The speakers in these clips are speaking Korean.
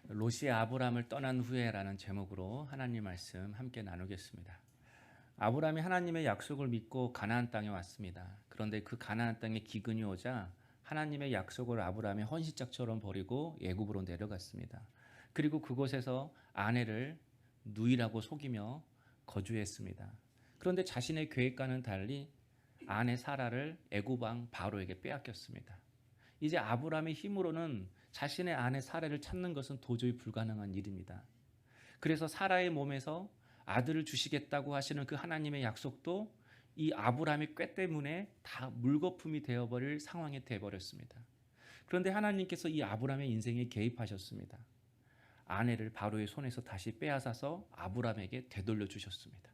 롯이 아브람을 떠난 후에라는 제목으로 하나님 말씀 함께 나누겠습니다. 아브람이 하나님의 약속을 믿고 가나안 땅에 왔습니다. 그런데 그 가나안 땅에 기근이 오자 하나님의 약속을 아브람이 헌신짝처럼 버리고 애굽으로 내려갔습니다. 그리고 그곳에서 아내를 누이라고 속이며 거주했습니다. 그런데 자신의 계획과는 달리 아내 사라를 애굽 왕 바로에게 빼앗겼습니다. 이제 아브람의 힘으로는 자신의 아내 사라를 찾는 것은 도저히 불가능한 일입니다. 그래서 사라의 몸에서 아들을 주시겠다고 하시는 그 하나님의 약속도 이 아브람의 꾀 때문에 다 물거품이 되어버릴 상황이 되어버렸습니다. 그런데 하나님께서 이 아브람의 인생에 개입하셨습니다. 아내를 바로의 손에서 다시 빼앗아서 아브람에게 되돌려 주셨습니다.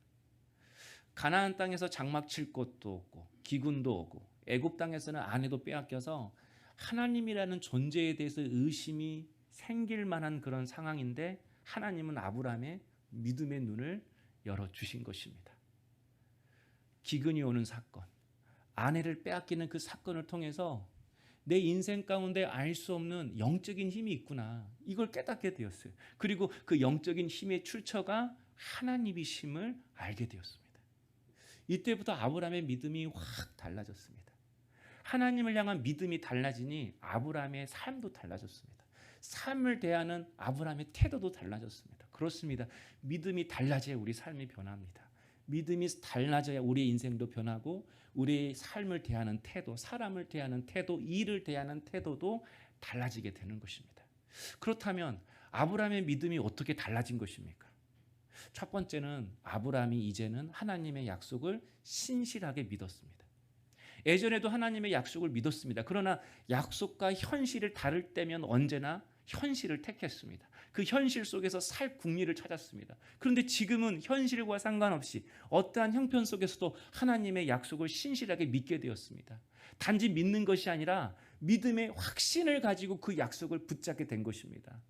가나안 땅에서 장막 칠 곳도 없고 기근도 오고 애굽 땅에서는 아내도 빼앗겨서 하나님이라는 존재에 대해서 의심이 생길 만한 그런 상황인데 하나님은 아브람의 믿음의 눈을 열어주신 것입니다. 기근이 오는 사건, 아내를 빼앗기는 그 사건을 통해서 내 인생 가운데 알 수 없는 영적인 힘이 있구나, 이걸 깨닫게 되었어요. 그리고 그 영적인 힘의 출처가 하나님이심을 알게 되었습니다. 이때부터 아브람의 믿음이 확 달라졌습니다. 하나님을 향한 믿음이 달라지니 아브람의 삶도 달라졌습니다. 삶을 대하는 아브람의 태도도 달라졌습니다. 그렇습니다. 믿음이 달라져야 우리 삶이 변합니다. 믿음이 달라져야 우리의 인생도 변하고 우리의 삶을 대하는 태도, 사람을 대하는 태도, 일을 대하는 태도도 달라지게 되는 것입니다. 그렇다면 아브람의 믿음이 어떻게 달라진 것입니까? 첫 번째는 아브람이 이제는 하나님의 약속을 신실하게 믿었습니다. 예전에도 하나님의 약속을 믿었습니다. 그러나 약속과 현실을 다를 때면 언제나 현실을 택했습니다. 그 현실 속에서 살 국리를 찾았습니다. 그런데 지금은 현실과 상관없이 어떠한 형편 속에서도 하나님의 약속을 신실하게 믿게 되었습니다. 단지 믿는 것이 아니라 믿음의 확신을 가지고 그 약속을 붙잡게 된 것입니다.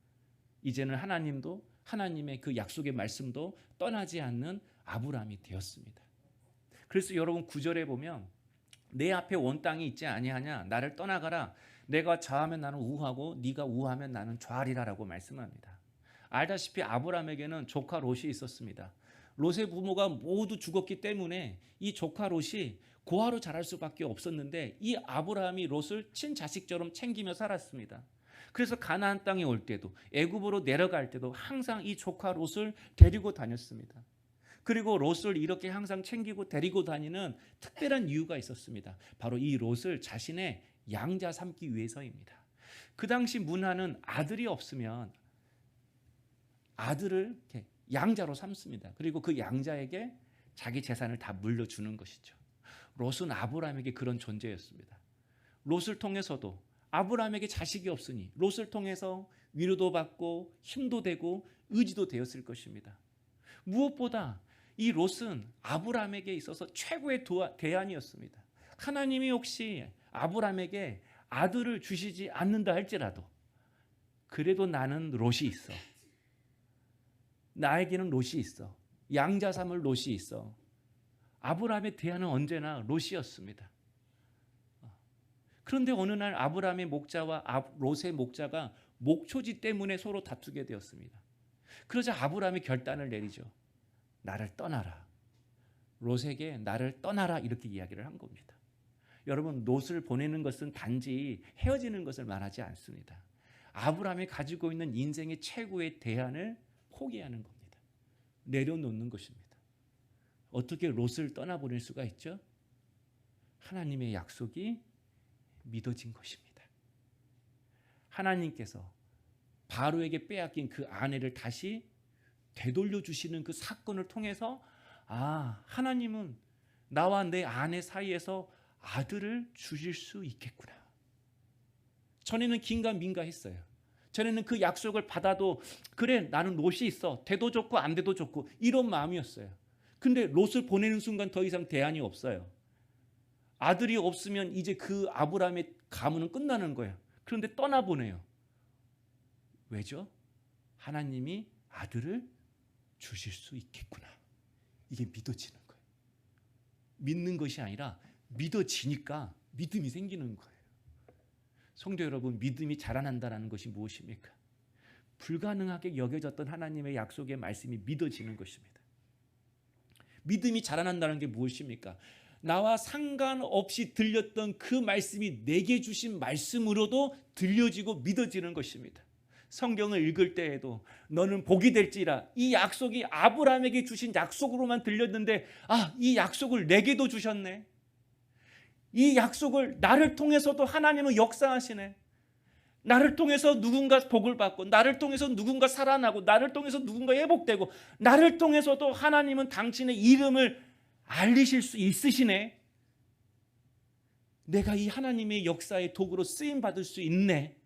이제는 하나님도 하나님의 그 약속의 말씀도 떠나지 않는 아브람이 되었습니다. 그래서 여러분 9절에 보면 내 앞에 원 땅이 있지 아니하냐, 나를 떠나가라. 내가 좌하면 나는 우하고 네가 우하면 나는 좌리라라고 말씀합니다. 알다시피 아브람에게는 조카 롯이 있었습니다. 롯의 부모가 모두 죽었기 때문에 이 조카 롯이 고아로 자랄 수밖에 없었는데 이 아브라함이 롯을 친자식처럼 챙기며 살았습니다. 그래서 가나안 땅에 올 때도 애굽으로 내려갈 때도 항상 이 조카 롯을 데리고 다녔습니다. 그리고 롯을 이렇게 항상 챙기고 데리고 다니는 특별한 이유가 있었습니다. 바로 이 롯을 자신의 양자 삼기 위해서입니다. 그 당시 문화는 아들이 없으면 아들을 이렇게 양자로 삼습니다. 그리고 그 양자에게 자기 재산을 다 물려주는 것이죠. 롯은 아브라함에게 그런 존재였습니다. 롯을 통해서도 아브라함에게 자식이 없으니 롯을 통해서 위로도 받고 힘도 되고 의지도 되었을 것입니다. 무엇보다 이 롯은 아브라함에게 있어서 최고의 대안이었습니다. 하나님이 혹시 아브라함에게 아들을 주시지 않는다 할지라도 그래도 나는 롯이 있어. 나에게는 롯이 있어. 양자 삼을 롯이 있어. 아브라함의 대안은 언제나 롯이었습니다. 그런데 어느 날 아브라함의 목자와 롯의 목자가 목초지 때문에 서로 다투게 되었습니다. 그러자 아브라함이 결단을 내리죠. 나를 떠나라. 롯에게 나를 떠나라 이렇게 이야기를 한 겁니다. 여러분, 롯을 보내는 것은 단지 헤어지는 것을 말하지 않습니다. 아브라함이 가지고 있는 인생의 최고의 대안을 포기하는 겁니다. 내려놓는 것입니다. 어떻게 롯을 떠나보낼 수가 있죠? 하나님의 약속이 믿어진 것입니다. 하나님께서 바로에게 빼앗긴 그 아내를 다시 되돌려 주시는 그 사건을 통해서 하나님은 나와 내 아내 사이에서 아들을 주실 수 있겠구나. 전에는 긴가민가 했어요. 전에는 그 약속을 받아도 그래 나는 롯이 있어. 돼도 좋고 안 돼도 좋고 이런 마음이었어요. 근데 롯을 보내는 순간 더 이상 대안이 없어요. 아들이 없으면 이제 그 아브라함의 가문은 끝나는 거예요. 그런데 떠나보내요. 왜죠? 하나님이 아들을 주실 수 있겠구나. 이게 믿어지는 거예요. 믿는 것이 아니라 믿어지니까 믿음이 생기는 거예요. 성도 여러분, 믿음이 자라난다는 것이 무엇입니까? 불가능하게 여겨졌던 하나님의 약속의 말씀이 믿어지는 것입니다. 믿음이 자라난다는 게 무엇입니까? 나와 상관없이 들렸던 그 말씀이 내게 주신 말씀으로도 들려지고 믿어지는 것입니다. 성경을 읽을 때에도 너는 복이 될지라, 이 약속이 아브라함에게 주신 약속으로만 들렸는데 이 약속을 내게도 주셨네. 이 약속을 나를 통해서도 하나님은 역사하시네. 나를 통해서 누군가 복을 받고, 나를 통해서 누군가 살아나고, 나를 통해서 누군가 회복되고, 나를 통해서도 하나님은 당신의 이름을 알리실 수 있으시네. 내가 이 하나님의 역사의 도구로 쓰임받을 수 있네.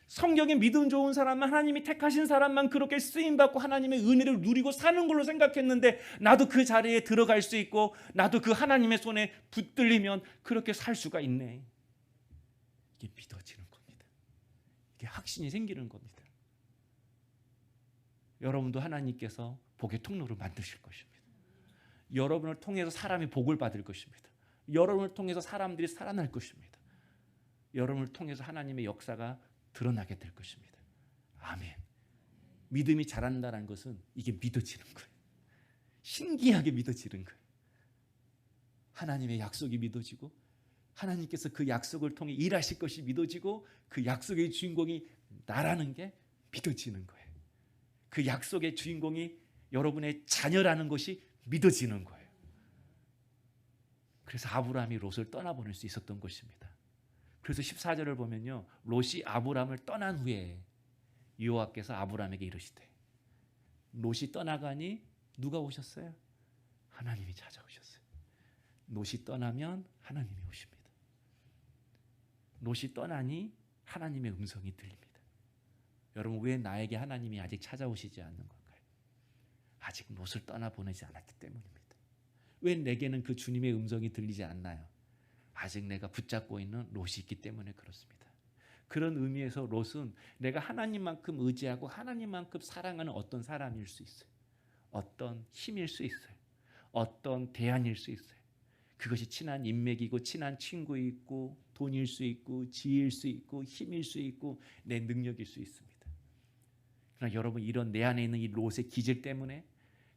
성경에 믿음 좋은 사람만, 하나님이 택하신 사람만 그렇게 쓰임받고 하나님의 은혜를 누리고 사는 걸로 생각했는데, 나도 그 자리에 들어갈 수 있고 나도 그 하나님의 손에 붙들리면 그렇게 살 수가 있네. 이게 믿어지는 겁니다. 이게 확신이 생기는 겁니다. 여러분도 하나님께서 복의 통로를 만드실 것입니다. 여러분을 통해서 사람이 복을 받을 것입니다. 여러분을 통해서 사람들이 살아날 것입니다. 여러분을 통해서 하나님의 역사가 드러나게 될 것입니다. 아멘. 믿음이 자란다는 것은 이게 믿어지는 거예요. 신기하게 믿어지는 거예요. 하나님의 약속이 믿어지고, 하나님께서 그 약속을 통해 일하실 것이 믿어지고, 그 약속의 주인공이 나라는 게 믿어지는 거예요. 그 약속의 주인공이 여러분의 자녀라는 것이 믿어지는 거예요. 그래서 아브라함이 롯을 떠나보낼 수 있었던 것입니다. 그래서 14절을 보면요, 롯이 아브라함을 떠난 후에 여호와께서 아브라함에게 이르시되, 롯이 떠나가니 누가 오셨어요? 하나님이 찾아오셨어요. 롯이 떠나면 하나님이 오십니다. 롯이 떠나니 하나님의 음성이 들립니다. 여러분, 왜 나에게 하나님이 아직 찾아오시지 않는 걸까요? 아직 롯을 떠나보내지 않았기 때문입니다. 왜 내게는 그 주님의 음성이 들리지 않나요? 아직 내가 붙잡고 있는 롯이 있기 때문에 그렇습니다. 그런 의미에서 롯은 내가 하나님만큼 의지하고 하나님만큼 사랑하는 어떤 사람일 수 있어요. 어떤 힘일 수 있어요. 어떤 대안일 수 있어요. 그것이 친한 인맥이고 친한 친구이고 돈일 수 있고 지혜일 수 있고 힘일 수 있고 내 능력일 수 있습니다. 그러나 여러분, 이런 내 안에 있는 이 롯의 기질 때문에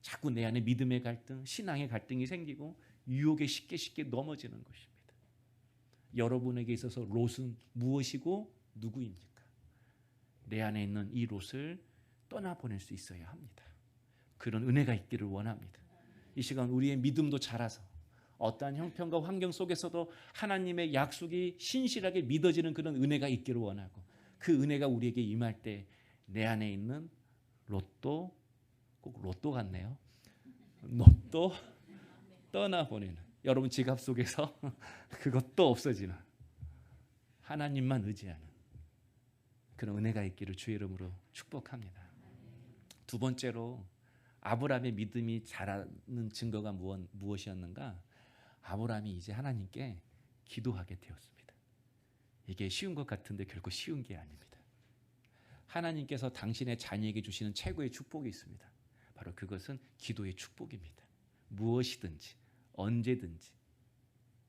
자꾸 내 안에 믿음의 갈등, 신앙의 갈등이 생기고 유혹에 쉽게 넘어지는 것입니다. 여러분에게 있어서 롯은 무엇이고 누구입니까? 내 안에 있는 이 롯을 떠나보낼 수 있어야 합니다. 그런 은혜가 있기를 원합니다. 이 시간 우리의 믿음도 자라서 어떠한 형편과 환경 속에서도 하나님의 약속이 신실하게 믿어지는 그런 은혜가 있기를 원하고, 그 은혜가 우리에게 임할 때 내 안에 있는 롯도, 꼭 롯도 같네요. 롯도 떠나보내는, 여러분 지갑 속에서 그것도 없어지는, 하나님만 의지하는 그런 은혜가 있기를 주의 이름으로 축복합니다. 두 번째로 아브라함의 믿음이 자라는 증거가 무엇이었는가? 아브라함이 이제 하나님께 기도하게 되었습니다. 이게 쉬운 것 같은데 결코 쉬운 게 아닙니다. 하나님께서 당신의 자녀에게 주시는 최고의 축복이 있습니다. 바로 그것은 기도의 축복입니다. 무엇이든지 언제든지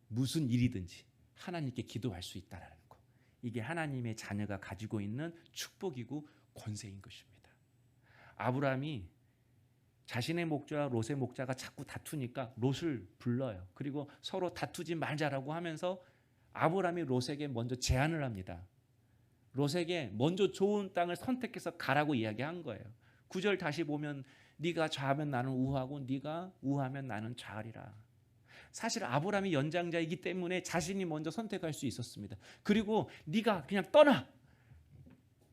무슨 일이든지 하나님께 기도할 수 있다는 것, 이게 하나님의 자녀가 가지고 있는 축복이고 권세인 것입니다. 아브라함이 자신의 목자와 롯의 목자가 자꾸 다투니까 롯을 불러요. 그리고 서로 다투지 말자라고 하면서 아브라함이 롯에게 먼저 제안을 합니다. 롯에게 먼저 좋은 땅을 선택해서 가라고 이야기한 거예요. 9절 다시 보면 네가 좌하면 나는 우하고 네가 우하면 나는 좌하리라. 사실 아브라함이 연장자이기 때문에 자신이 먼저 선택할 수 있었습니다. 그리고 네가 그냥 떠나,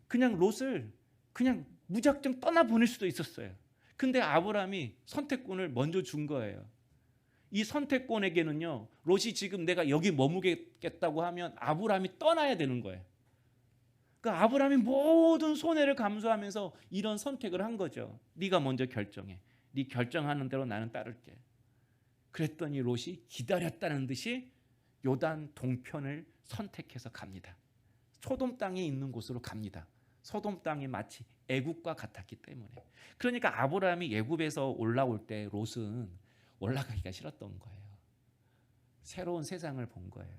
그냥 롯을 그냥 무작정 떠나보낼 수도 있었어요. 근데 아브라함이 선택권을 먼저 준 거예요. 이 선택권에게는요, 롯이 지금 내가 여기 머무겠다고 하면 아브라함이 떠나야 되는 거예요. 그러니까 아브라함이 모든 손해를 감수하면서 이런 선택을 한 거죠. 네가 먼저 결정해. 네 결정하는 대로 나는 따를게. 그랬더니 롯이 기다렸다는 듯이 요단 동편을 선택해서 갑니다. 소돔 땅에 있는 곳으로 갑니다. 소돔 땅이 마치 애굽과 같았기 때문에. 그러니까 아브라함이 애굽에서 올라올 때 롯은 올라가기가 싫었던 거예요. 새로운 세상을 본 거예요.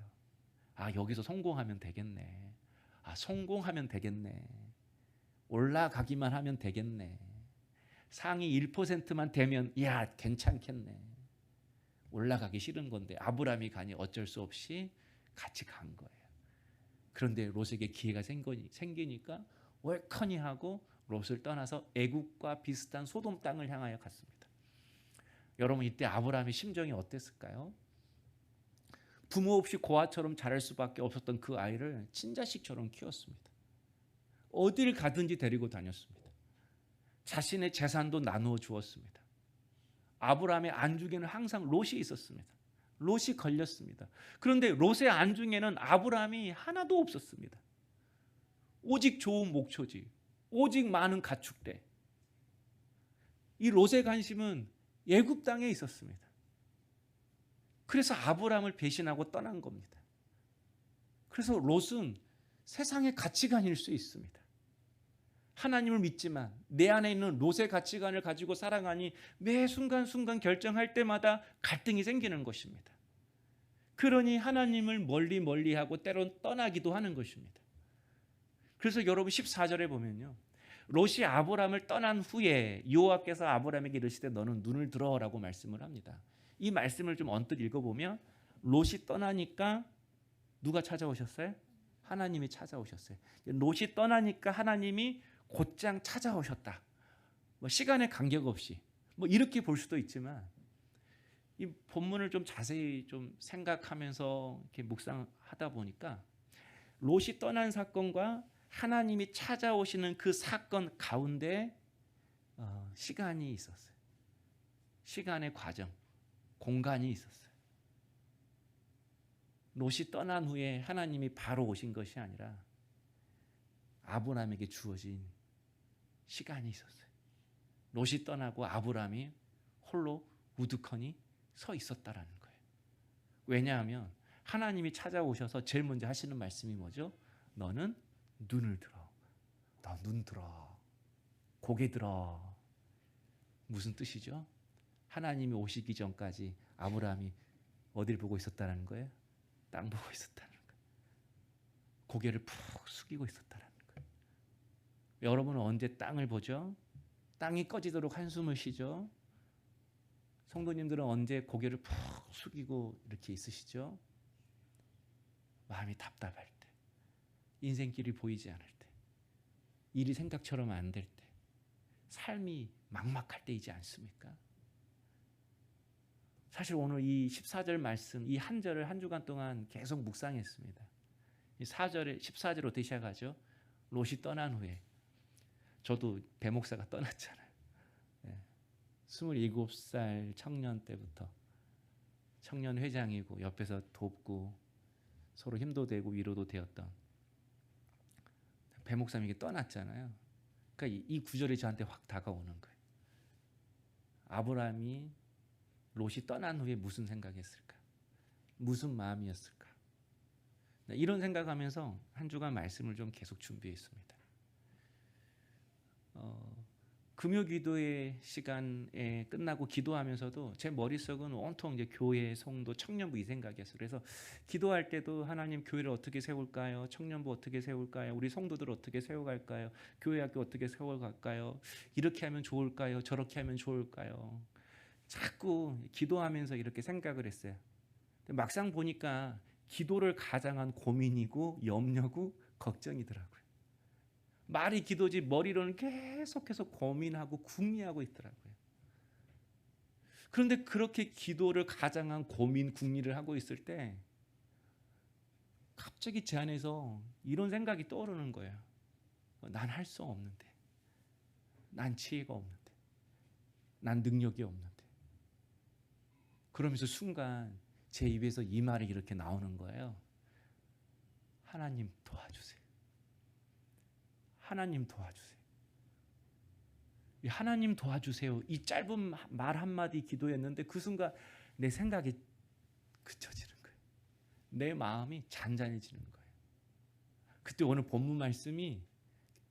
아, 여기서 성공하면 되겠네. 아, 성공하면 되겠네. 올라가기만 하면 되겠네. 상위 1%만 되면 야 괜찮겠네. 올라가기 싫은 건데 아브라함이 가니 어쩔 수 없이 같이 간 거예요. 그런데 롯에게 기회가 생기니까 월커니 하고 롯을 떠나서 애국과 비슷한 소돔 땅을 향하여 갔습니다. 여러분 이때 아브라함의 심정이 어땠을까요? 부모 없이 고아처럼 자랄 수밖에 없었던 그 아이를 친자식처럼 키웠습니다. 어딜 가든지 데리고 다녔습니다. 자신의 재산도 나누어 주었습니다. 아브라함의 안중에는 항상 롯이 있었습니다. 롯이 걸렸습니다. 그런데 롯의 안중에는 아브라함이 하나도 없었습니다. 오직 좋은 목초지, 오직 많은 가축대. 이 롯의 관심은 애굽 땅에 있었습니다. 그래서 아브라함을 배신하고 떠난 겁니다. 그래서 롯은 세상의 가치관일 수 있습니다. 하나님을 믿지만 내 안에 있는 롯의 가치관을 가지고 살아가니 매 순간순간 결정할 때마다 갈등이 생기는 것입니다. 그러니 하나님을 멀리하고 때론 떠나기도 하는 것입니다. 그래서 여러분 14절에 보면요. 롯이 아브라함을 떠난 후에 여호와께서 아브라함에게 이르시되 너는 눈을 들어라고 말씀을 합니다. 이 말씀을 좀 언뜻 읽어보면 롯이 떠나니까 누가 찾아오셨어요? 하나님이 찾아오셨어요. 롯이 떠나니까 하나님이 곧장 찾아오셨다. 시간에 간격없이 이렇게 볼 수도 있지만 이 본문을 좀 자세히 좀 생각하면서 이렇게 묵상하다 보니까 롯이 떠난 사건과 하나님이 찾아오시는 그 사건 가운데 시간이 있었어요. 시간의 과정, 공간이 있었어요. 롯이 떠난 후에 하나님이 바로 오신 것이 아니라 아브라함에게 주어진 시간이 있었어요. 롯이 떠나고 아브라함이 홀로 우두커니 서 있었다라는 거예요. 왜냐하면 하나님이 찾아오셔서 제일 먼저 하시는 말씀이 뭐죠? 너는 눈을 들어. 너 눈 들어. 고개 들어. 무슨 뜻이죠? 하나님이 오시기 전까지 아브라함이 어딜 보고 있었다는 거예요? 땅 보고 있었다는 거예요. 고개를 푹 숙이고 있었다는 거예요. 여러분은 언제 땅을 보죠? 땅이 꺼지도록 한숨을 쉬죠? 성도님들은 언제 고개를 푹 숙이고 이렇게 있으시죠? 마음이 답답할 때, 인생길이 보이지 않을 때, 일이 생각처럼 안 될 때, 삶이 막막할 때이지 않습니까? 사실 오늘 이 14절 말씀, 이 한 절을 한 주간 동안 계속 묵상했습니다. 이 4절에 14절 어떻게 시작하죠? 롯이 떠난 후에 저도 배 목사가 떠났잖아요. 27살 청년 때부터 청년 회장이고 옆에서 돕고 서로 힘도 되고 위로도 되었던 배 목사님에게 떠났잖아요. 그러니까 이 구절이 저한테 확 다가오는 거예요. 아브라함이 롯이 떠난 후에 무슨 생각했을까? 무슨 마음이었을까? 이런 생각하면서 한 주간 말씀을 좀 계속 준비했습니다. 금요 기도의 시간에 끝나고 기도하면서도 제 머릿속은 온통 이제 교회, 성도, 청년부 이 생각이었어요. 그래서 기도할 때도 하나님 교회를 어떻게 세울까요? 청년부 어떻게 세울까요? 우리 성도들 어떻게 세워갈까요? 교회 학교 어떻게 세워갈까요? 이렇게 하면 좋을까요? 저렇게 하면 좋을까요? 자꾸 기도하면서 이렇게 생각을 했어요. 막상 보니까 기도를 가장한 고민이고 염려고 걱정이더라고요. 말이 기도지 머리로는 계속해서 고민하고 궁리하고 있더라고요. 그런데 그렇게 기도를 가장한 고민, 궁리를 하고 있을 때 갑자기 제 안에서 이런 생각이 떠오르는 거예요. 난 할 수 없는데, 난 지혜가 없는데, 난 능력이 없는데. 그러면서 순간 제 입에서 이 말이 이렇게 나오는 거예요. 하나님 도와주세요. 하나님 도와주세요. 이 하나님 도와주세요. 이 짧은 말 한마디 기도였는데 그 순간 내 생각이 그쳐지는 거예요. 내 마음이 잔잔해지는 거예요. 그때 오늘 본문 말씀이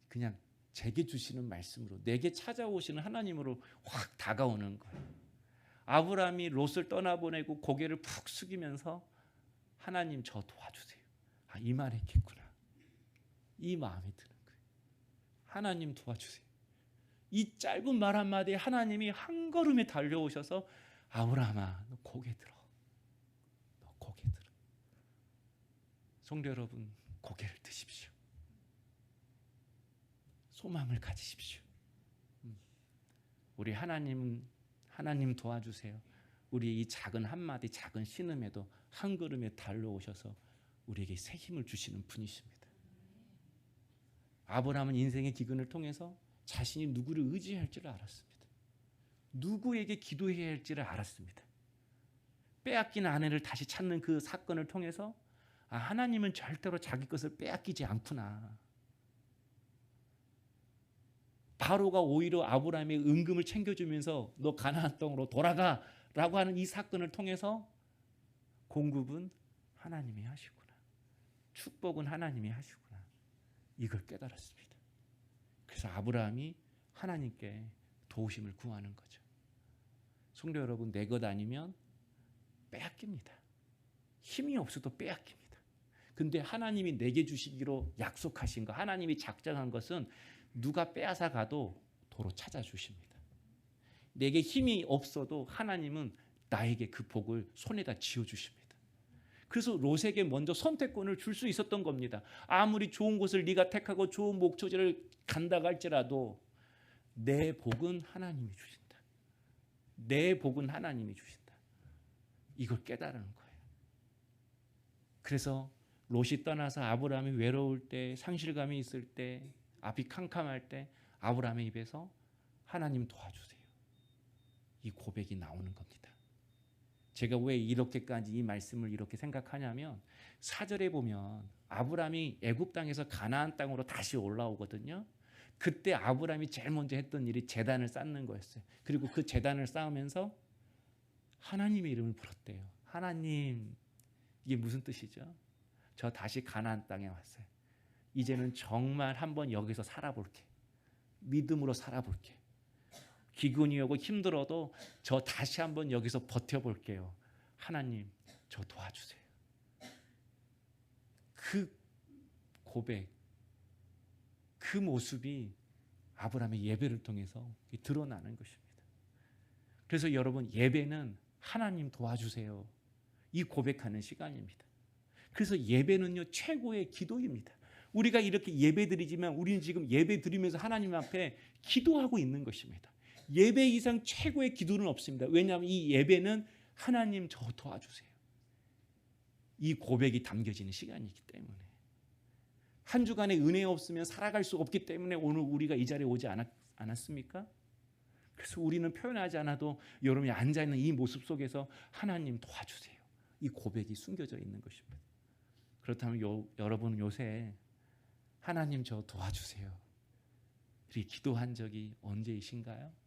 그냥 제게 주시는 말씀으로 내게 찾아오시는 하나님으로 확 다가오는 거예요. 아브라함이 롯을 떠나보내고 고개를 푹 숙이면서 하나님 저 도와주세요. 이 말했겠구나. 이 마음이 드는 거예요. 하나님 도와주세요. 이 짧은 말 한마디에 하나님이 한 걸음에 달려오셔서 아브라함아, 너 고개 들어. 너 고개 들어. 성도 여러분, 고개를 드십시오. 소망을 가지십시오. 우리 하나님 도와주세요. 우리 이 작은 한마디, 작은 신음에도 한 걸음에 달려오셔서 우리에게 새 힘을 주시는 분이십니다. 아브라함은 인생의 기근을 통해서 자신이 누구를 의지할지를 알았습니다. 누구에게 기도해야 할지를 알았습니다. 빼앗긴 아내를 다시 찾는 그 사건을 통해서 하나님은 절대로 자기 것을 빼앗기지 않구나. 바로가 오히려 아브라함의 은금을 챙겨주면서 너 가나안 땅으로 돌아가 라고 하는 이 사건을 통해서 공급은 하나님이 하시구나. 축복은 하나님이 하시구나. 이걸 깨달았습니다. 그래서 아브라함이 하나님께 도우심을 구하는 거죠. 성도 여러분, 내 것 아니면 빼앗깁니다. 힘이 없어도 빼앗깁니다. 근데 하나님이 내게 주시기로 약속하신 거, 하나님이 작정한 것은 누가 빼앗아 가도 도로 찾아주십니다. 내게 힘이 없어도 하나님은 나에게 그 복을 손에다 쥐어주십니다. 그래서 롯에게 먼저 선택권을 줄 수 있었던 겁니다. 아무리 좋은 곳을 네가 택하고 좋은 목초지를 간다고 할지라도 내 복은 하나님이 주신다. 내 복은 하나님이 주신다. 이걸 깨달은 거예요. 그래서 롯이 떠나서 아브라함이 외로울 때, 상실감이 있을 때, 앞이 캄캄할 때 아브라함의 입에서 하나님 도와주세요. 이 고백이 나오는 겁니다. 제가 왜 이렇게까지 이 말씀을 이렇게 생각하냐면 4절에 보면 아브라함이 애굽 땅에서 가나안 땅으로 다시 올라오거든요. 그때 아브라함이 제일 먼저 했던 일이 제단을 쌓는 거였어요. 그리고 그 제단을 쌓으면서 하나님의 이름을 불렀대요. 하나님, 이게 무슨 뜻이죠? 저 다시 가나안 땅에 왔어요. 이제는 정말 한번 여기서 살아볼게. 믿음으로 살아볼게. 기근이 오고 힘들어도 저 다시 한번 여기서 버텨볼게요. 하나님, 저 도와주세요. 그 고백, 그 모습이 아브라함의 예배를 통해서 드러나는 것입니다. 그래서 여러분, 예배는 하나님 도와주세요. 이 고백하는 시간입니다. 그래서 예배는요, 최고의 기도입니다. 우리가 이렇게 예배 드리지만 우리는 지금 예배 드리면서 하나님 앞에 기도하고 있는 것입니다. 예배 이상 최고의 기도는 없습니다. 왜냐하면 이 예배는 하나님 저 도와주세요. 이 고백이 담겨지는 시간이기 때문에. 한 주간의 은혜 없으면 살아갈 수 없기 때문에 오늘 우리가 이 자리에 오지 않았습니까? 그래서 우리는 표현하지 않아도 여러분이 앉아있는 이 모습 속에서 하나님 도와주세요. 이 고백이 숨겨져 있는 것입니다. 그렇다면 여러분은 요새 하나님 저 도와주세요. 이렇게 기도한 적이 언제이신가요?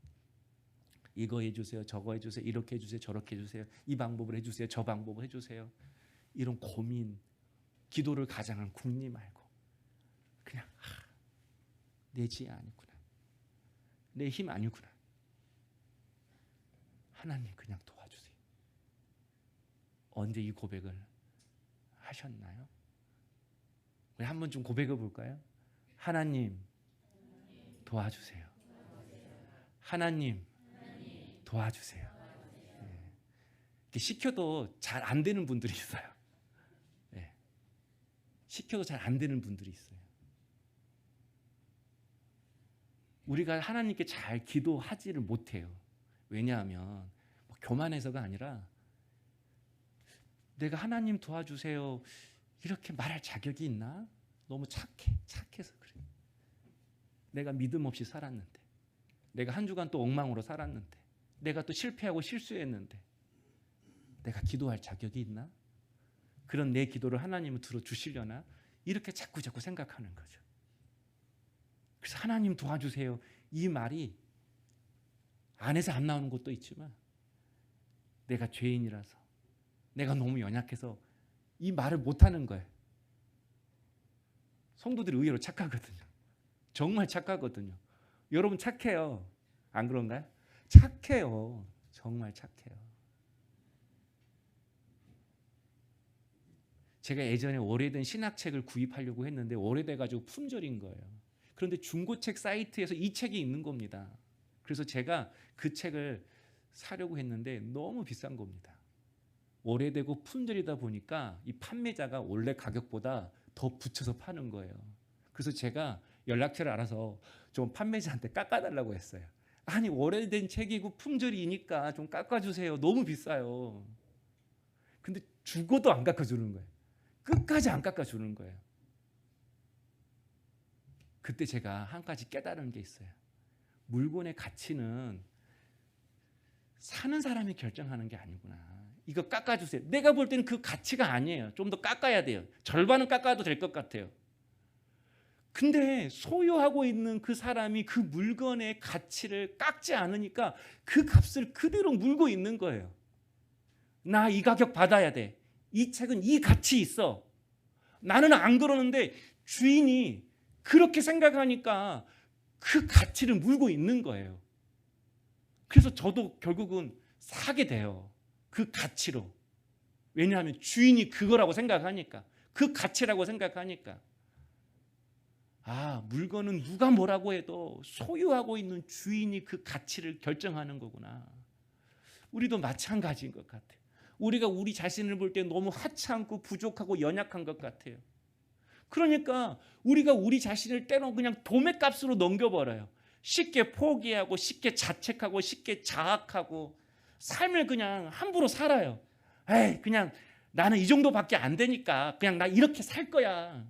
이거 해주세요, 저거 해주세요, 이렇게 해주세요, 저렇게 해주세요, 이 방법을 해주세요, 저 방법을 해주세요. 이런 고민, 기도를 가장한 궁리 말고 그냥 내 지혜 아니구나, 내 힘 아니구나, 하나님 그냥 도와주세요. 언제 이 고백을 하셨나요? 우리 한번 좀 고백해 볼까요? 하나님 도와주세요. 하나님 도와주세요. 네. 시켜도 잘 안 되는 분들이 있어요. 네. 시켜도 잘 안 되는 분들이 있어요. 우리가 하나님께 잘 기도하지를 못해요. 왜냐하면 교만해서가 아니라 내가 하나님 도와주세요 이렇게 말할 자격이 있나? 너무 착해서 그래. 내가 믿음 없이 살았는데, 내가 한 주간 또 엉망으로 살았는데, 내가 또 실패하고 실수했는데 내가 기도할 자격이 있나? 그런 내 기도를 하나님은 들어주시려나? 이렇게 자꾸 생각하는 거죠. 그래서 하나님 도와주세요 이 말이 안에서 안 나오는 것도 있지만 내가 죄인이라서, 내가 너무 연약해서 이 말을 못하는 거예요. 성도들이 의외로 착하거든요. 정말 착하거든요. 여러분 착해요. 안 그런가요? 착해요. 정말 착해요. 제가 예전에 오래된 신학책을 구입하려고 했는데 오래돼가지고 품절인 거예요. 그런데 중고책 사이트에서 이 책이 있는 겁니다. 그래서 제가 그 책을 사려고 했는데 너무 비싼 겁니다. 오래되고 품절이다 보니까 이 판매자가 원래 가격보다 더 붙여서 파는 거예요. 그래서 제가 연락처를 알아서 좀 판매자한테 깎아달라고 했어요. 아니, 오래된 책이고 품절이니까 좀 깎아주세요. 너무 비싸요. 근데 죽어도 안 깎아주는 거예요. 끝까지 안 깎아주는 거예요. 그때 제가 한 가지 깨달은 게 있어요. 물건의 가치는 사는 사람이 결정하는 게 아니구나. 이거 깎아주세요. 내가 볼 때는 그 가치가 아니에요. 좀 더 깎아야 돼요. 절반은 깎아도 될 것 같아요. 근데 소유하고 있는 그 사람이 그 물건의 가치를 깎지 않으니까 그 값을 그대로 물고 있는 거예요. 나 이 가격 받아야 돼. 이 책은 이 가치 있어. 나는 안 그러는데 주인이 그렇게 생각하니까 그 가치를 물고 있는 거예요. 그래서 저도 결국은 사게 돼요. 그 가치로. 왜냐하면 주인이 그거라고 생각하니까. 그 가치라고 생각하니까. 아, 물건은 누가 뭐라고 해도 소유하고 있는 주인이 그 가치를 결정하는 거구나. 우리도 마찬가지인 것 같아요. 우리가 우리 자신을 볼 때 너무 하찮고 부족하고 연약한 것 같아요. 그러니까 우리가 우리 자신을 때로 그냥 도매값으로 넘겨버려요. 쉽게 포기하고 쉽게 자책하고 쉽게 자학하고 삶을 그냥 함부로 살아요. 에이, 그냥 나는 이 정도밖에 안 되니까 그냥 나 이렇게 살 거야.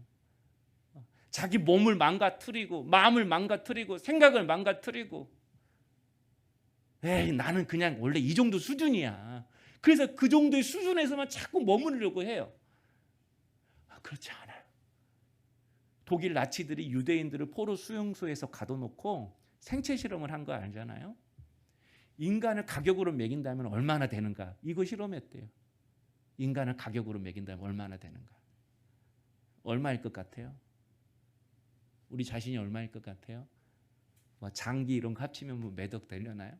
자기 몸을 망가뜨리고 마음을 망가뜨리고 생각을 망가뜨리고 에이, 나는 그냥 원래 이 정도 수준이야. 그래서 그 정도의 수준에서만 자꾸 머무르려고 해요. 그렇지 않아요. 독일 나치들이 유대인들을 포로 수용소에서 가둬놓고 생체 실험을 한 거 알잖아요. 인간을 가격으로 매긴다면 얼마나 되는가, 이거 실험했대요. 인간을 가격으로 매긴다면 얼마나 되는가. 얼마일 것 같아요? 우리 자신이 얼마일 것 같아요? 뭐 장기 이런 거 합치면 뭐 몇 억 되려나요?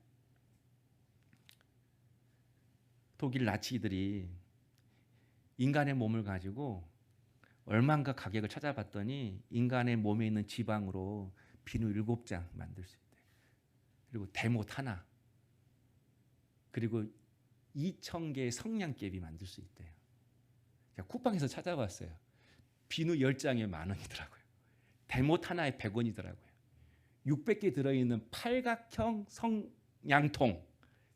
독일 나치들이 인간의 몸을 가지고 얼마인가 가격을 찾아봤더니 인간의 몸에 있는 지방으로 비누 7장 만들 수 있대요. 그리고 대못 하나, 그리고 2,000개의 성냥개비 만들 수 있대요. 제가 쿠팡에서 찾아봤어요. 비누 10장에 10,000원이더라고요. 대못 하나에 100원이더라고요. 600개 들어있는 팔각형 성냥통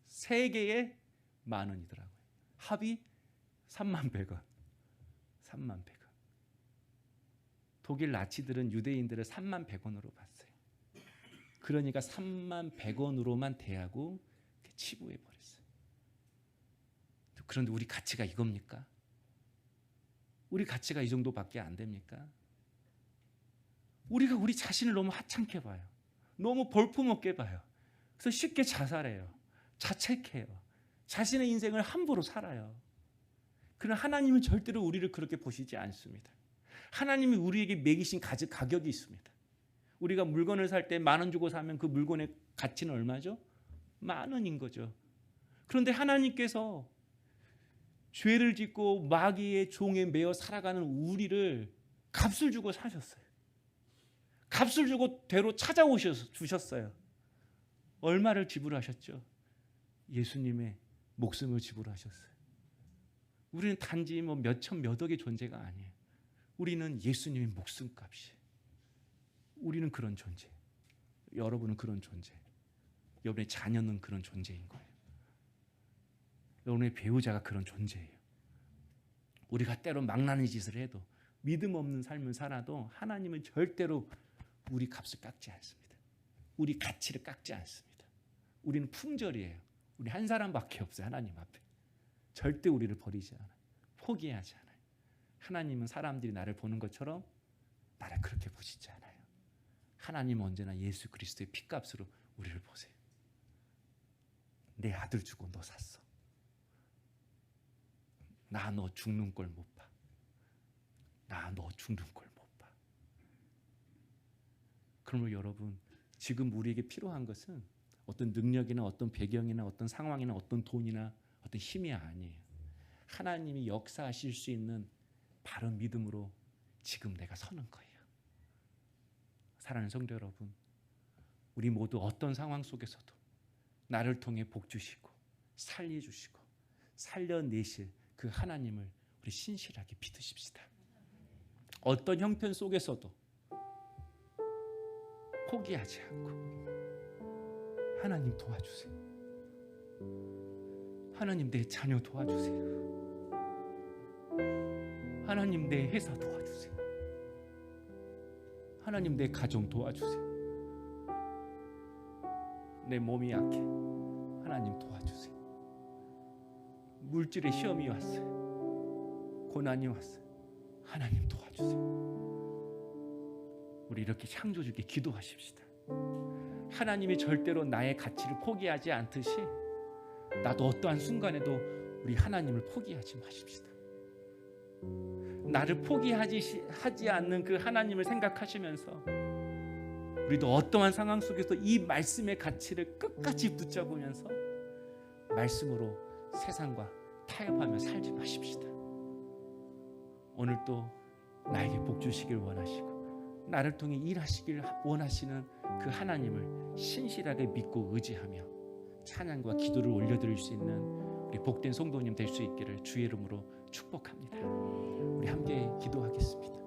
3개에 10,000원이더라고요. 합이 31,100원. 31,100원. 독일 나치들은 유대인들을 31,100원으로 봤어요. 그러니까 31,100원으로만 대하고 치부해 버렸어요. 그런데 우리 가치가 이겁니까? 우리 가치가 이 정도밖에 안 됩니까? 우리가 우리 자신을 너무 하찮게 봐요. 너무 볼품없게 봐요. 그래서 쉽게 자살해요. 자책해요. 자신의 인생을 함부로 살아요. 그러나 하나님은 절대로 우리를 그렇게 보시지 않습니다. 하나님이 우리에게 매기신 가격이 있습니다. 우리가 물건을 살 때 10,000원 주고 사면 그 물건의 가치는 얼마죠? 10,000원인 거죠. 그런데 하나님께서 죄를 짓고 마귀의 종에 매여 살아가는 우리를 값을 주고 사셨어요. 값을 주고 되로 찾아오셨어요. 얼마를 지불하셨죠? 예수님의 목숨을 지불하셨어요. 우리는 단지 뭐 몇천 몇억의 존재가 아니에요. 우리는 예수님의 목숨값이에요. 우리는 그런 존재. 여러분은 그런 존재. 여러분의 자녀는 그런 존재인 거예요. 여러분의 배우자가 그런 존재예요. 우리가 때로 망나니 짓을 해도 믿음 없는 삶을 살아도 하나님은 절대로 우리 값을 깎지 않습니다. 우리 가치를 깎지 않습니다. 우리는 품절이에요. 우리 한 사람밖에 없어요. 하나님 앞에. 절대 우리를 버리지 않아요. 포기하지 않아요. 하나님은 사람들이 나를 보는 것처럼 나를 그렇게 보시지 않아요. 하나님은 언제나 예수 그리스도의 피값으로 우리를 보세요. 내 아들 주고 너 샀어. 나 너 죽는 꼴 못 봐. 나 너 죽는 꼴 못 봐. 그러면 여러분, 지금 우리에게 필요한 것은 어떤 능력이나 어떤 배경이나 어떤 상황이나 어떤 돈이나 어떤 힘이 아니에요. 하나님이 역사하실 수 있는 바른 믿음으로 지금 내가 서는 거예요. 사랑하는 성도 여러분, 우리 모두 어떤 상황 속에서도 나를 통해 복 주시고 살려주시고 살려내실 그 하나님을 우리 신실하게 믿으십시다. 어떤 형편 속에서도 포기하지 않고 하나님 도와주세요. 하나님 내 자녀 도와주세요. 하나님 내 회사 도와주세요. 하나님 내 가정 도와주세요. 내 몸이 약해. 하나님 도와주세요. 물질의 시험이 왔어요. 고난이 왔어요. 하나님 도와주세요. 우리 이렇게 창조주께 기도하십시다. 하나님이 절대로 나의 가치를 포기하지 않듯이 나도 어떠한 순간에도 우리 하나님을 포기하지 마십시다. 나를 포기하지 않는 그 하나님을 생각하시면서 우리도 어떠한 상황 속에서 이 말씀의 가치를 끝까지 붙잡으면서 말씀으로 세상과 타협하며 살지 마십시다. 오늘 또 나에게 복 주시길 원하시고 나를 통해 일하시길 원하시는 그 하나님을 신실하게 믿고 의지하며 찬양과 기도를 올려드릴 수 있는 우리 복된 성도님 될 수 있기를 주의 이름으로 축복합니다. 우리 함께 기도하겠습니다.